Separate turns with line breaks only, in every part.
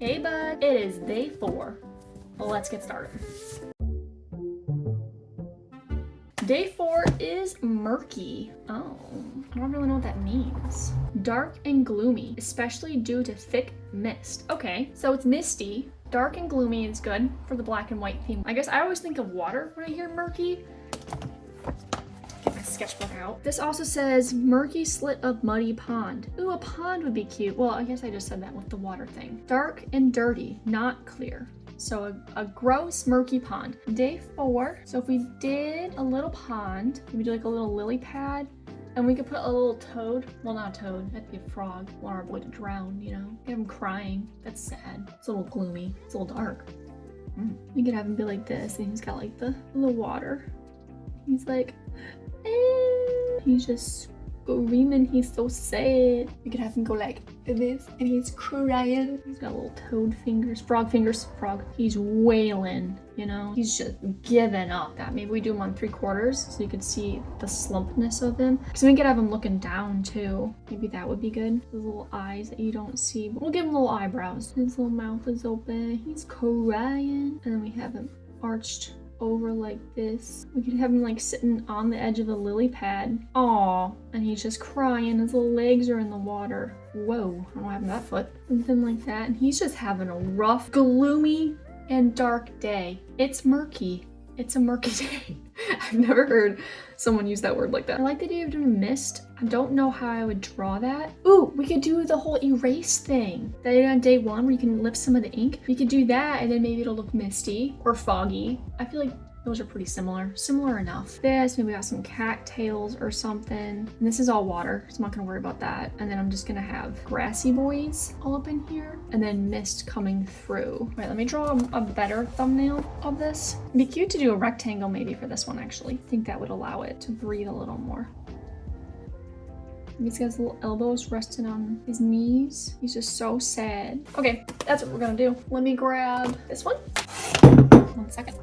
Hey bud, it is day 4. Well, let's get started. Day 4 is murky. Oh, I don't really know what that means. Dark and gloomy, especially due to thick mist. Okay, so it's misty. Dark and gloomy is good for the black and white theme. I guess I always think of water when I hear murky. Get my sketchbook out. This also says murky slit of muddy pond. Ooh, a pond would be cute. Well, I guess I just said that with the water thing. Dark and dirty, not clear. So a gross murky pond. Day 4. So if we did a little pond, we do like a little lily pad, and we could put a little toad. Well, not a toad, that'd be a frog. Want our boy to drown, you know? Get him crying. That's sad. It's a little gloomy. It's a little dark. We could have him be like this, and he's got like the water. He's like, eh. He's just screaming. He's so sad. We could have him go like this, and he's crying. He's got little toad fingers, frog. He's wailing, you know? He's just giving up. That maybe we do him on 3/4 so you could see the slumpness of him. Because we could have him looking down too. Maybe that would be good. Those little eyes that you don't see. We'll give him little eyebrows. His little mouth is open. He's crying. And then we have him arched over like this. We could have him like sitting on the edge of the lily pad. Aw, and he's just crying. His little legs are in the water. Whoa, I don't know what happened to that foot. Something like that. And he's just having a rough, gloomy, and dark day. It's murky. It's a murky day. I've never heard someone use that word like that. I like the idea of doing mist. I don't know how I would draw that. Ooh, we could do the whole erase thing that I did on day 1 where you can lift some of the ink. We could do that and then maybe it'll look misty or foggy. I feel like those are pretty similar enough. This, maybe we got some cattails or something. And this is all water, so I'm not gonna worry about that. And then I'm just gonna have grassy boys all up in here and then mist coming through. All right, let me draw a better thumbnail of this. It'd be cute to do a rectangle maybe for this one actually. I think that would allow it to breathe a little more. He's got his little elbows resting on his knees. He's just so sad. Okay, that's what we're gonna do. Let me grab this one. 1 second.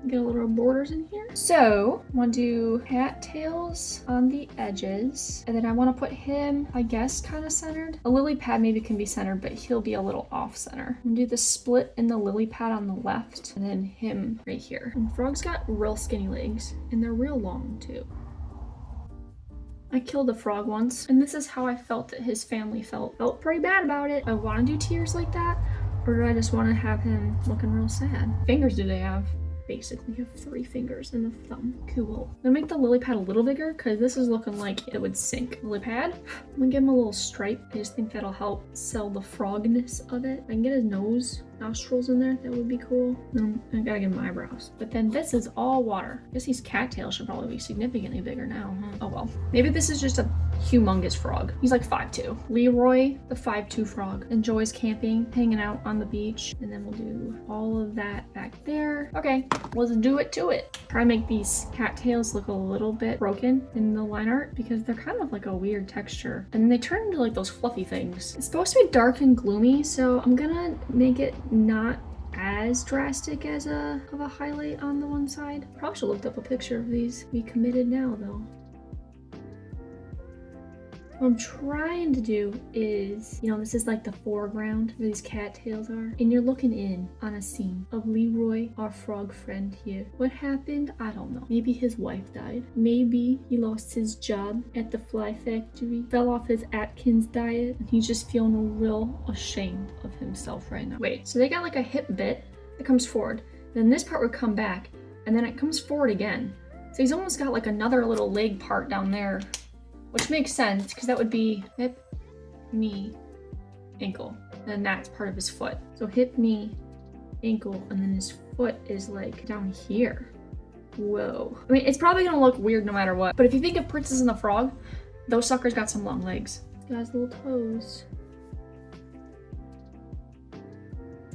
Get a little borders in here. So I want to do cattails on the edges, and then I want to put him, I guess, kind of centered. A lily pad maybe can be centered, but he'll be a little off center. I'm gonna do the split in the lily pad on the left, and then him right here. And Frog's got real skinny legs, and they're real long too. I killed a frog once, and this is how I felt that his family felt. Felt pretty bad about it. I want to do tears like that, or do I just want to have him looking real sad? Fingers do they have? Basically have 3 fingers and a thumb. Cool. I'm gonna make the lily pad a little bigger because this is looking like it would sink. Lily pad. I'm gonna give him a little stripe. I just think that'll help sell the frogness of it. I can get his nose, nostrils in there. That would be cool. I gotta give him eyebrows. But then this is all water. I guess these cattails should probably be significantly bigger now, huh? Oh well. Maybe this is just a humongous frog. He's like 5'2". Leroy, the 5'2" frog, enjoys camping, hanging out on the beach, and then we'll do all of that back there. Okay, let's do it to it. Try to make these cattails look a little bit broken in the line art because they're kind of like a weird texture. And then they turn into like those fluffy things. It's supposed to be dark and gloomy, so I'm gonna make it not as drastic as of a highlight on the one side. Probably should have looked up a picture of these. Be committed now though. What I'm trying to do is, you know, this is like the foreground where these cattails are, and you're looking in on a scene of Leroy, our frog friend here. What happened? I don't know. Maybe his wife died. Maybe he lost his job at the fly factory, fell off his Atkins diet, and he's just feeling real ashamed of himself right now. Wait, so they got like a hip bit that comes forward, then this part would come back, and then it comes forward again. So he's almost got like another little leg part down there, which makes sense because that would be hip, knee, ankle. And that's part of his foot. So hip, knee, ankle, and then his foot is like down here. Whoa. I mean, it's probably gonna look weird no matter what. But if you think of Princess and the Frog, those suckers got some long legs. Got his little toes.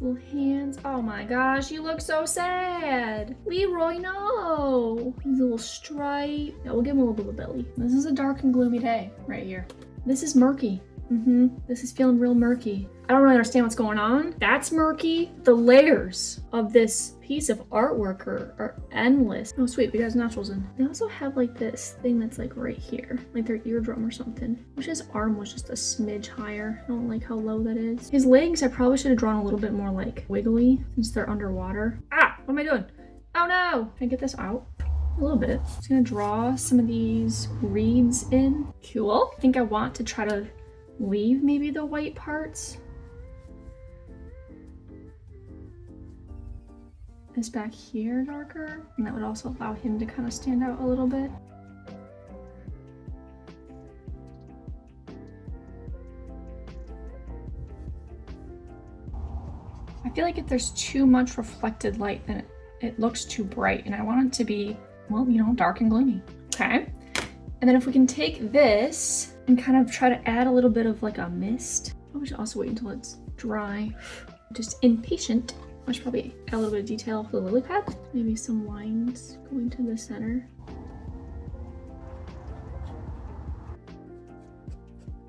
Little hands. Oh my gosh, you look so sad. Leroy, no. His little stripe. Yeah, we'll give him a little bit of belly. This is a dark and gloomy day right here. This is murky. This is feeling real murky. I don't really understand what's going on. That's murky. The layers of this piece of artwork are endless. Oh sweet, we got his nostrils in. They also have like this thing that's like right here, like their eardrum or something. Wish his arm was just a smidge higher. I don't like how low that is. His legs, I probably should have drawn a little bit more like wiggly since they're underwater. Ah, what am I doing? Oh no! Can I get this out? A little bit. Just gonna draw some of these reeds in. Cool. I think I want to try to leave maybe the white parts. This back here darker, and that would also allow him to kind of stand out a little bit. I feel like if there's too much reflected light, then it looks too bright, and I want it to be, well, you know, dark and gloomy. Okay. And then if we can take this and kind of try to add a little bit of like a mist. Oh, we should also wait until it's dry. Just impatient. I should probably add a little bit of detail for the lily pad. Maybe some lines going to the center.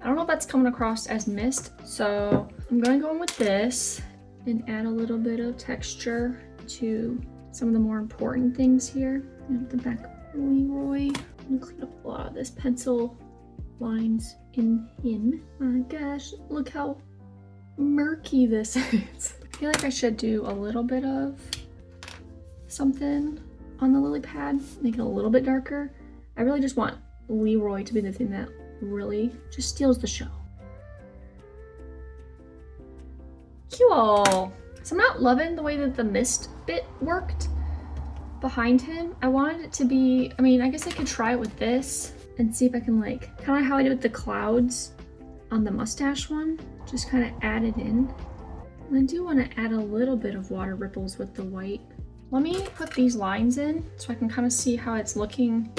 I don't know if that's coming across as mist, so I'm gonna go in with this and add a little bit of texture to some of the more important things here. And the back of Leroy. I'm gonna clean up a lot of this pencil lines in him. Oh my gosh, look how murky this is. I feel like I should do a little bit of something on the lily pad, make it a little bit darker. I really just want Leroy to be the thing that really just steals the show. Cool. So I'm not loving the way that the mist bit worked behind him. I wanted it to be, I mean, I guess I could try it with this and see if I can like, kind of how I did with the clouds on the mustache one, just kind of add it in. And I do want to add a little bit of water ripples with the white. Let me put these lines in so I can kind of see how it's looking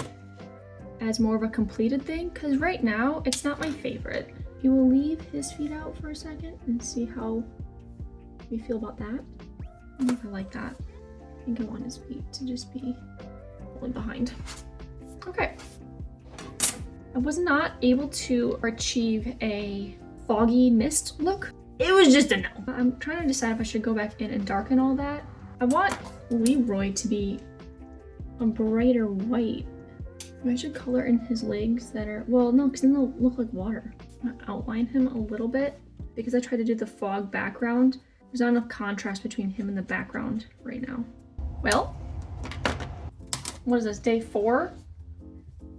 as more of a completed thing, because right now it's not my favorite. We will leave his feet out for a second and see how we feel about that. I don't know if I like that. I think I want his feet to just be fully behind. Okay. I was not able to achieve a foggy mist look. It was just a no. I'm trying to decide if I should go back in and darken all that. I want Leroy to be a brighter white. Maybe I should color in his legs that are, well, no, because then they'll look like water. I'm gonna outline him a little bit because I tried to do the fog background. There's not enough contrast between him and the background right now. Well, what is this, day 4?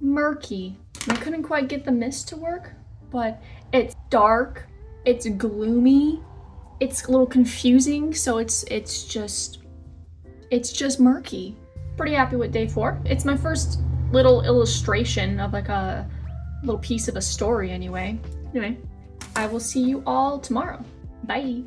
Murky. I couldn't quite get the mist to work, but it's dark, it's gloomy, it's a little confusing, so it's just murky. Pretty happy with day 4. It's my first little illustration of like a little piece of a story anyway. Anyway, I will see you all tomorrow. Bye.